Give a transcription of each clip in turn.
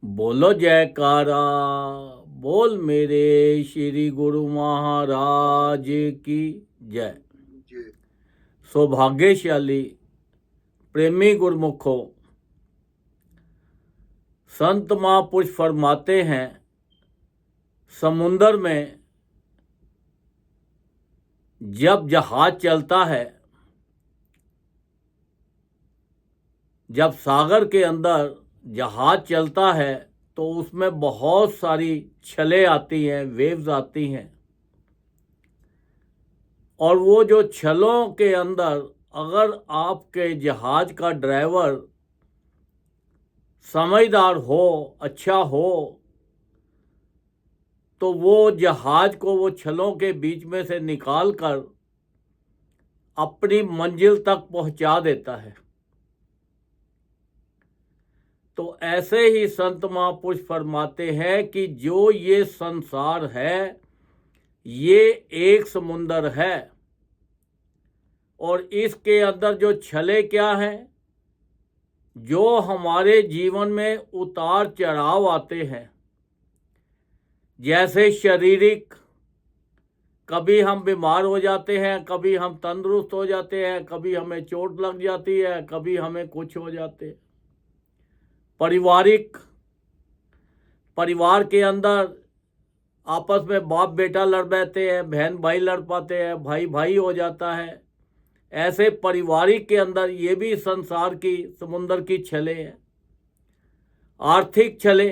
बोलो जयकारा, बोल मेरे श्री गुरु महाराज की जय। जी। सौभाग्यशाली प्रेमी गुरमुखों, संत महापुरुष फरमाते हैं, समुंदर में जब जहाज चलता है, जब सागर के अंदर जहाज चलता है तो उसमें बहुत सारी छलें आती हैं, वेव्स आती हैं। और वो जो छलों के अंदर अगर आपके जहाज का ड्राइवर समझदार हो, अच्छा हो, तो वो जहाज को वो छलों के बीच में से निकाल कर अपनी मंजिल तक पहुंचा देता है। तो ऐसे ही संत महापुरुष फरमाते हैं कि जो ये संसार है ये एक समुंदर है, और इसके अंदर जो छले क्या हैं, जो हमारे जीवन में उतार चढ़ाव आते हैं, जैसे शारीरिक, कभी हम बीमार हो जाते हैं, कभी हम तंदुरुस्त हो जाते हैं, कभी हमें चोट लग जाती है, कभी हमें कुछ हो जाते हैं। पारिवारिक, परिवार के अंदर आपस में बाप बेटा लड़ बैठते हैं, बहन भाई लड़ पाते हैं, भाई भाई हो जाता है। ऐसे पारिवारिक के अंदर ये भी संसार की समुंदर की छले हैं। आर्थिक छले,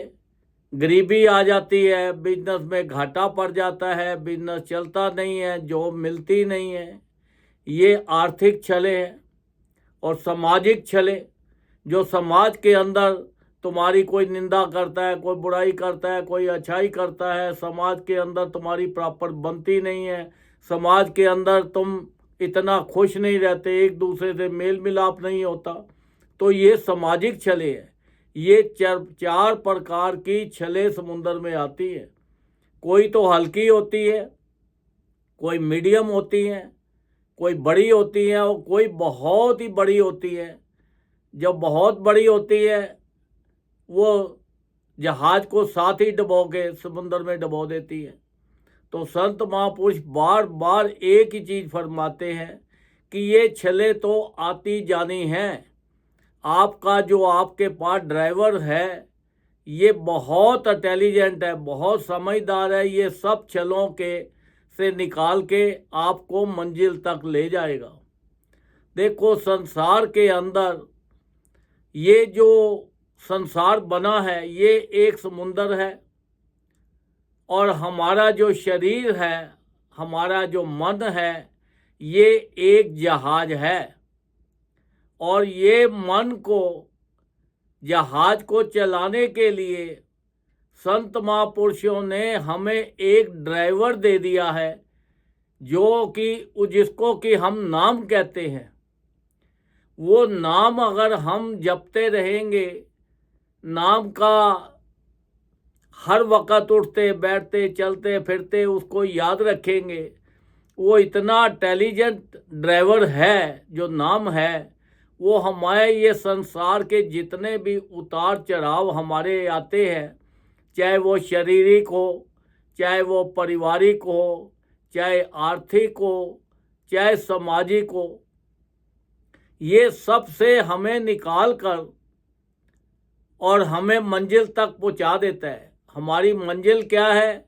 गरीबी आ जाती है, बिजनेस में घाटा पड़ जाता है, बिजनेस चलता नहीं है, जॉब मिलती नहीं है, ये आर्थिक छले हैं। और सामाजिक छले, जो समाज के अंदर तुम्हारी कोई निंदा करता है, कोई बुराई करता है, कोई अच्छाई करता है, समाज के अंदर तुम्हारी प्रॉपर बनती नहीं है, समाज के अंदर तुम इतना खुश नहीं रहते, एक दूसरे से मेल मिलाप नहीं होता, तो ये सामाजिक छले है। ये चार प्रकार की छले समुंदर में आती है। कोई तो हल्की होती है, कोई मीडियम होती है, कोई बड़ी होती है, और कोई बहुत ही बड़ी होती है। जब बहुत बड़ी होती है वो जहाज को साथ ही डुबो के समुंदर में डुबो देती है। तो संत महापुरुष बार बार एक ही चीज़ फरमाते हैं कि ये छले तो आती जानी हैं। आपका जो आपके पास ड्राइवर है ये बहुत इंटेलिजेंट है, बहुत समझदार है, ये सब छलों के से निकाल के आपको मंजिल तक ले जाएगा। देखो, संसार के अंदर ये जो संसार बना है ये एक समुंदर है, और हमारा जो शरीर है, हमारा जो मन है, ये एक जहाज है। और ये मन को, जहाज को चलाने के लिए संत महापुरुषों ने हमें एक ड्राइवर दे दिया है, जो कि जिसको कि हम नाम कहते हैं। वो नाम अगर हम जपते रहेंगे, नाम का हर वक्त उठते बैठते चलते फिरते उसको याद रखेंगे, वो इतना इंटेलिजेंट ड्राइवर है जो नाम है। वो हमारे ये संसार के जितने भी उतार चढ़ाव हमारे आते हैं, चाहे वो शारीरिक हो, चाहे वो पारिवारिक हो, चाहे आर्थिक हो, चाहे सामाजिक हो, ये सब से हमें निकाल कर और हमें मंजिल तक पहुंचा देता है। हमारी मंजिल क्या है?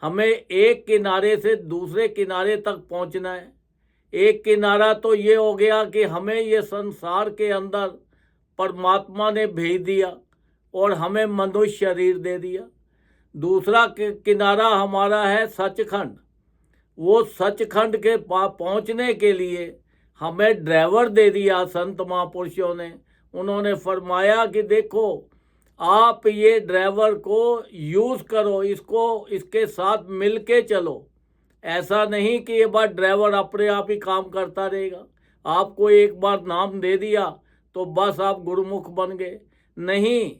हमें एक किनारे से दूसरे किनारे तक पहुंचना है। एक किनारा तो ये हो गया कि हमें ये संसार के अंदर परमात्मा ने भेज दिया और हमें मनुष्य शरीर दे दिया। दूसरा किनारा हमारा है सचखंड। वो सचखंड के पहुंचने के लिए हमें ड्राइवर दे दिया संत महापुरुषों ने। उन्होंने फरमाया कि देखो, आप ये ड्राइवर को यूज़ करो, इसको इसके साथ मिल के चलो। ऐसा नहीं कि ये बार ड्राइवर अपने आप ही काम करता रहेगा। आपको एक बार नाम दे दिया तो बस आप गुरुमुख बन गए। नहीं,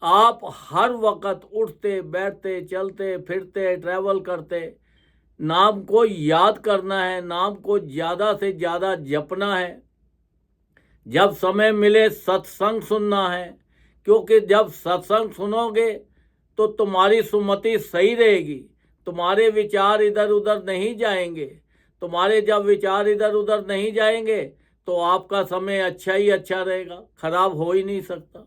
आप हर वक्त उठते बैठते चलते फिरते ट्रैवल करते नाम को याद करना है, नाम को ज़्यादा से ज़्यादा जपना है। जब समय मिले सत्संग सुनना है, क्योंकि जब सत्संग सुनोगे तो तुम्हारी सुमति सही रहेगी, तुम्हारे विचार इधर उधर नहीं जाएंगे। तुम्हारे जब विचार इधर उधर नहीं जाएंगे तो आपका समय अच्छा ही अच्छा रहेगा, खराब हो ही नहीं सकता।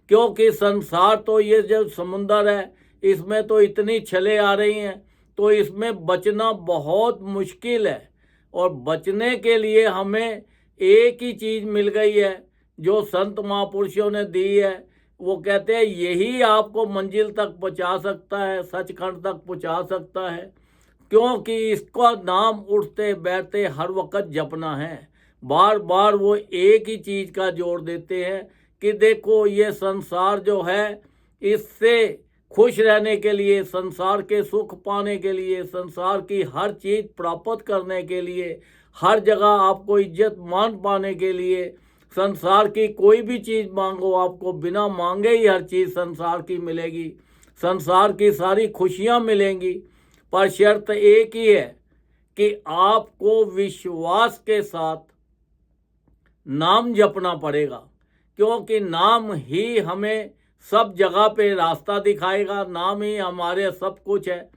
क्योंकि संसार तो ये जो समुंदर है इसमें तो इतनी छलें आ रही हैं, तो इसमें बचना बहुत मुश्किल है। और बचने के लिए हमें एक ही चीज़ मिल गई है जो संत महापुरुषों ने दी है। वो कहते हैं यही आपको मंजिल तक पहुंचा सकता है, सचखंड तक पहुंचा सकता है। क्योंकि इसका नाम उठते बैठते हर वक्त जपना है। बार बार वो एक ही चीज़ का जोर देते हैं कि देखो ये संसार जो है, इससे खुश रहने के लिए, संसार के सुख पाने के लिए, संसार की हर चीज़ प्राप्त करने के लिए, हर जगह आपको इज्जत मान पाने के लिए, संसार की कोई भी चीज़ मांगो आपको बिना मांगे ही हर चीज़ संसार की मिलेगी, संसार की सारी खुशियाँ मिलेंगी। पर शर्त एक ही है कि आपको विश्वास के साथ नाम जपना पड़ेगा, क्योंकि नाम ही हमें सब जगह पे रास्ता दिखाएगा, नाम ही हमारे सब कुछ है।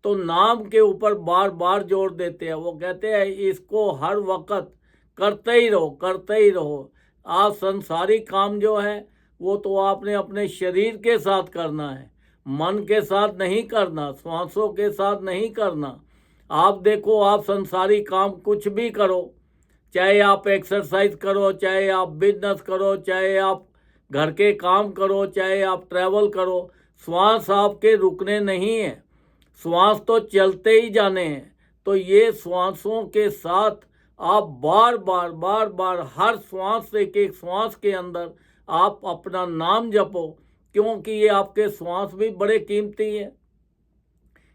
तो नाम के ऊपर बार बार जोर देते हैं। वो कहते हैं इसको हर वक्त करते ही रहो, करते ही रहो। आप संसारिक काम जो है वो तो आपने अपने शरीर के साथ करना है, मन के साथ नहीं करना, श्वासों के साथ नहीं करना। आप देखो, आप संसारिक काम कुछ भी करो, चाहे आप एक्सरसाइज करो, चाहे आप बिजनेस करो, चाहे आप घर के काम करो, चाहे आप ट्रैवल करो, श्वास आपके रुकने नहीं है, श्वास तो चलते ही जाने हैं। तो ये श्वासों के साथ आप बार बार बार बार हर श्वास एक एक श्वास के अंदर आप अपना नाम जपो, क्योंकि ये आपके श्वास भी बड़े कीमती हैं।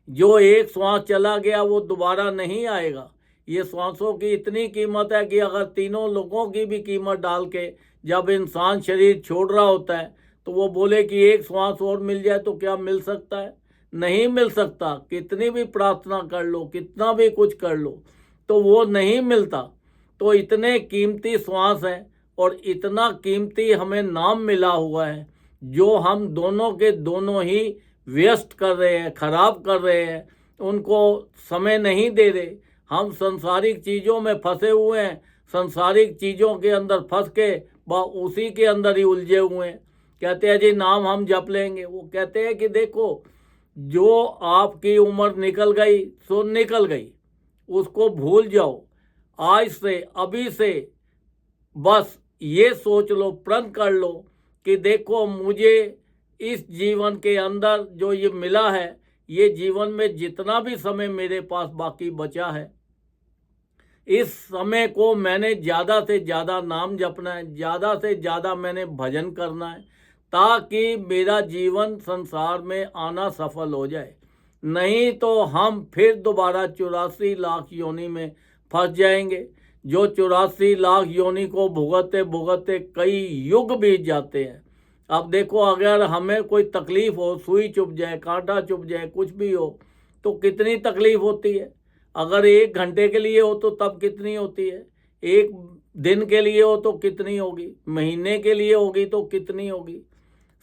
जो एक श्वास चला गया वो दोबारा नहीं आएगा। ये श्वासों की इतनी कीमत है कि अगर तीनों लोगों की भी कीमत डाल के जब इंसान शरीर छोड़ रहा होता है तो वो बोले कि एक श्वास और मिल जाए तो क्या मिल सकता है? नहीं मिल सकता। कितनी भी प्रार्थना कर लो, कितना भी कुछ कर लो, तो वो नहीं मिलता। तो इतने कीमती श्वास है और इतना कीमती हमें नाम मिला हुआ है, जो हम दोनों के दोनों ही व्यस्त कर रहे हैं, खराब कर रहे हैं, उनको समय नहीं दे रहे। हम संसारिक चीज़ों में फंसे हुए हैं, संसारिक चीज़ों के अंदर फंस के उसी के अंदर ही उलझे हुए हैं। कहते हैं जी नाम हम जप लेंगे। वो कहते हैं कि देखो, जो आपकी उम्र निकल गई सो निकल गई, उसको भूल जाओ। आज से, अभी से बस ये सोच लो, प्रण कर लो कि देखो मुझे इस जीवन के अंदर जो ये मिला है, ये जीवन में जितना भी समय मेरे पास बाकी बचा है, इस समय को मैंने ज़्यादा से ज़्यादा नाम जपना है, ज़्यादा से ज़्यादा मैंने भजन करना है, ताकि मेरा जीवन संसार में आना सफल हो जाए। नहीं तो हम फिर दोबारा 84 लाख योनि में फंस जाएंगे। जो 84 लाख योनि को भुगतते भुगतते कई युग बीत जाते हैं। अब देखो, अगर हमें कोई तकलीफ़ हो, सुई चुभ जाए, कांटा चुभ जाए, कुछ भी हो, तो कितनी तकलीफ़ होती है। अगर 1 घंटे के लिए हो तो तब कितनी होती है, 1 दिन के लिए हो तो कितनी होगी, महीने के लिए होगी तो कितनी होगी,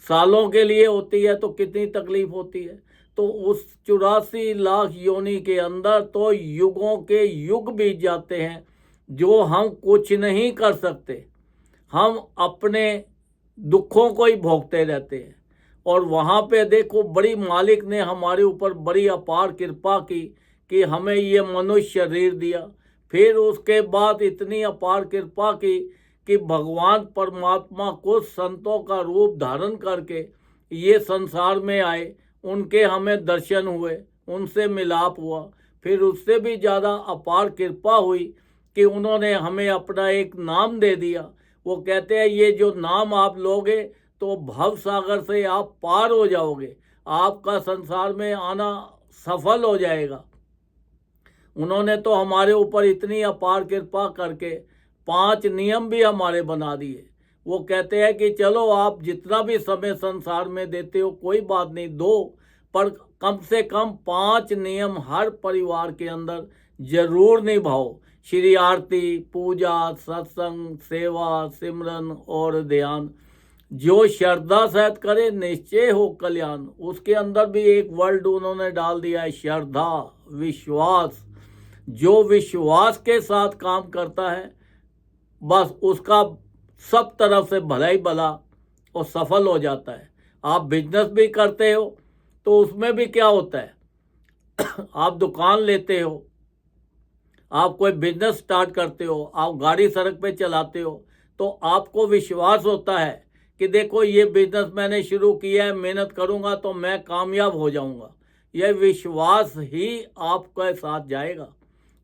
सालों के लिए होती है तो कितनी तकलीफ होती है। तो उस 84 लाख योनि के अंदर तो युगों के युग बीत जाते हैं, जो हम कुछ नहीं कर सकते। हम अपने दुखों को ही भोगते रहते हैं। और वहाँ पे देखो, बड़ी मालिक ने हमारे ऊपर बड़ी अपार कृपा की कि हमें ये मनुष्य शरीर दिया। फिर उसके बाद इतनी अपार कृपा की कि भगवान परमात्मा को संतों का रूप धारण करके ये संसार में आए, उनके हमें दर्शन हुए, उनसे मिलाप हुआ। फिर उससे भी ज़्यादा अपार कृपा हुई कि उन्होंने हमें अपना एक नाम दे दिया। वो कहते हैं ये जो नाम आप लोगे तो भव सागर से आप पार हो जाओगे, आपका संसार में आना सफल हो जाएगा। उन्होंने तो हमारे ऊपर इतनी अपार कृपा करके 5 नियम भी हमारे बना दिए। वो कहते हैं कि चलो आप जितना भी समय संसार में देते हो कोई बात नहीं, दो, पर कम से कम 5 नियम हर परिवार के अंदर जरूर निभाओ। श्री आरती, पूजा, सत्संग, सेवा, सिमरन और ध्यान। जो श्रद्धा सहित करे निश्चय हो कल्याण। उसके अंदर भी एक वर्ड उन्होंने डाल दिया है, श्रद्धा, विश्वास। जो विश्वास के साथ काम करता है बस उसका सब तरफ से भला ही भला और सफल हो जाता है। आप बिजनेस भी करते हो तो उसमें भी क्या होता है, आप दुकान लेते हो, आप कोई बिजनेस स्टार्ट करते हो, आप गाड़ी सड़क पे चलाते हो, तो आपको विश्वास होता है कि देखो ये बिजनेस मैंने शुरू किया है, मेहनत करूंगा तो मैं कामयाब हो जाऊंगा। यह विश्वास ही आपके साथ जाएगा।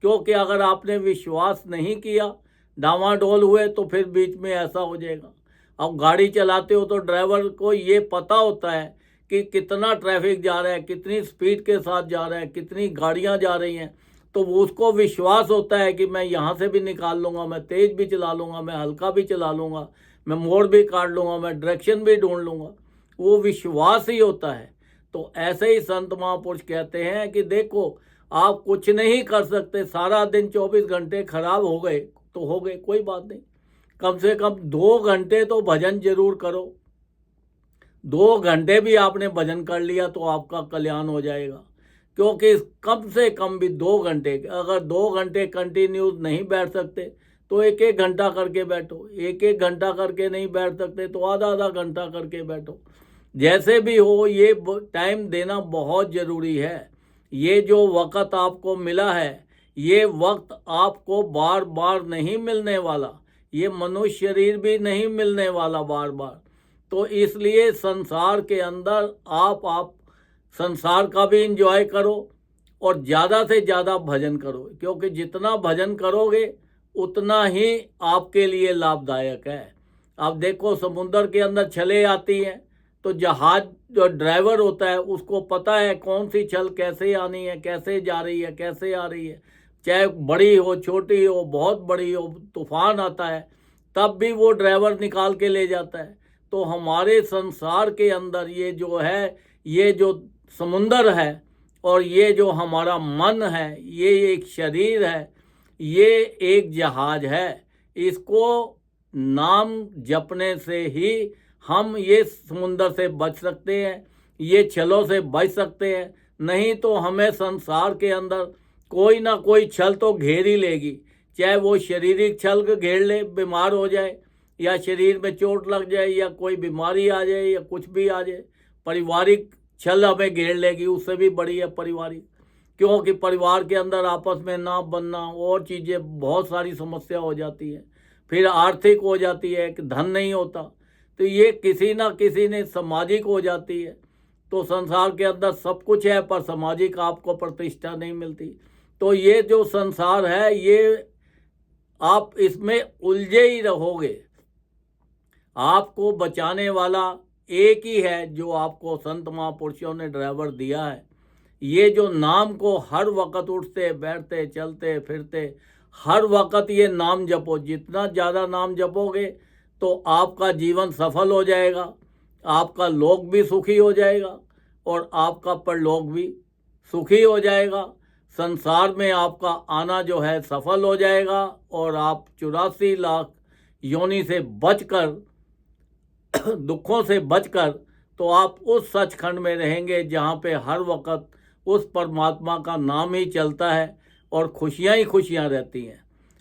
क्योंकि अगर आपने विश्वास नहीं किया, डामाडोल हुए, तो फिर बीच में ऐसा हो जाएगा। अब गाड़ी चलाते हो तो ड्राइवर को ये पता होता है कि कितना ट्रैफिक जा रहा है, कितनी स्पीड के साथ जा रहा है, कितनी गाड़ियां जा रही हैं, तो उसको विश्वास होता है कि मैं यहाँ से भी निकाल लूँगा, मैं तेज़ भी चला लूँगा, मैं हल्का भी चला लूँगा, मैं मोड़ भी काट लूँगा, मैं डायरेक्शन भी ढूंढ लूँगा। वो विश्वास ही होता है। तो ऐसे ही संत महापुरुष कहते हैं कि देखो आप कुछ नहीं कर सकते, सारा दिन 24 घंटे खराब हो गए तो हो गए, कोई बात नहीं, कम से कम 2 घंटे तो भजन जरूर करो। 2 घंटे भी आपने भजन कर लिया तो आपका कल्याण हो जाएगा। क्योंकि कम से कम भी 2 घंटे, अगर 2 घंटे कंटिन्यूस नहीं बैठ सकते तो 1-1 घंटा करके बैठो, 1-1 घंटा करके नहीं बैठ सकते तो आधा-आधा घंटा करके बैठो। जैसे भी हो, ये टाइम देना बहुत ज़रूरी है। ये जो वक्त आपको मिला है, ये वक्त आपको बार बार नहीं मिलने वाला, ये मनुष्य शरीर भी नहीं मिलने वाला बार बार। तो इसलिए संसार के अंदर आप संसार का भी इंजॉय करो और ज़्यादा से ज़्यादा भजन करो। क्योंकि जितना भजन करोगे उतना ही आपके लिए लाभदायक है। आप देखो समुद्र के अंदर छलें आती हैं तो जहाज जो ड्राइवर होता है उसको पता है कौन सी छल कैसे आनी है, कैसे जा रही है, कैसे आ रही है। चाहे बड़ी हो, छोटी हो, बहुत बड़ी हो, तूफान आता है तब भी वो ड्राइवर निकाल के ले जाता है। तो हमारे संसार के अंदर ये जो है, ये जो समुंदर है और ये जो हमारा मन है, ये एक शरीर है, ये एक जहाज है। इसको नाम जपने से ही हम ये समुंदर से बच सकते हैं, ये छलों से बच सकते हैं। नहीं तो हमें संसार के अंदर कोई ना कोई छल तो घेर ही लेगी। चाहे वो शारीरिक छल घेर ले, बीमार हो जाए, या शरीर में चोट लग जाए, या कोई बीमारी आ जाए, या कुछ भी आ जाए। पारिवारिक छल हमें घेर लेगी, उससे भी बड़ी है पारिवारिक। क्योंकि परिवार के अंदर आपस में ना बनना और चीज़ें, बहुत सारी समस्या हो जाती है। फिर आर्थिक हो जाती है कि धन नहीं होता, तो ये किसी ना किसी ने सामाजिक हो जाती है। तो संसार के अंदर सब कुछ है पर सामाजिक आपको प्रतिष्ठा नहीं मिलती। तो ये जो संसार है, ये आप इसमें उलझे ही रहोगे। आपको बचाने वाला एक ही है जो आपको संत महापुरुषों ने ड्राइवर दिया है। ये जो नाम को हर वक्त उठते बैठते चलते फिरते हर वक्त ये नाम जपो। जितना ज़्यादा नाम जपोगे तो आपका जीवन सफल हो जाएगा, आपका लोक भी सुखी हो जाएगा और आपका परलोक भी सुखी हो जाएगा। संसार में आपका आना जो है सफल हो जाएगा और आप 84 लाख योनि से बचकर, दुखों से बचकर, तो आप उस सचखंड में रहेंगे जहाँ पे हर वक्त उस परमात्मा का नाम ही चलता है और खुशियाँ ही खुशियाँ रहती हैं।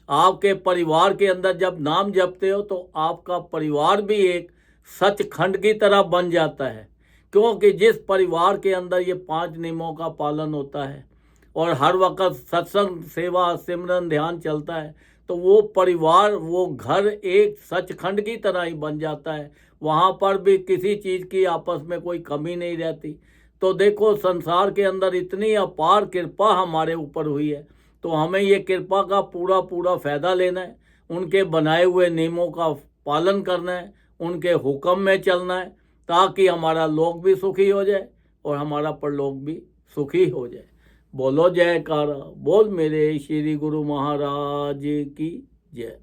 आपके परिवार के अंदर जब नाम जपते हो तो आपका परिवार भी एक सचखंड की तरह बन जाता है। क्योंकि जिस परिवार के अंदर ये 5 नियमों का पालन होता है और हर वक्त सत्संग, सेवा, सिमरन, ध्यान चलता है, तो वो परिवार, वो घर एक सचखंड की तरह ही बन जाता है। वहाँ पर भी किसी चीज़ की आपस में कोई कमी नहीं रहती। तो देखो संसार के अंदर इतनी अपार कृपा हमारे ऊपर हुई है, तो हमें ये कृपा का पूरा पूरा फ़ायदा लेना है। उनके बनाए हुए नियमों का पालन करना है, उनके हुक्म में चलना है, ताकि हमारा लोक भी सुखी हो जाए और हमारा परलोक भी सुखी हो जाए। बोलो जयकारा, बोल मेरे श्री गुरु महाराज की जय।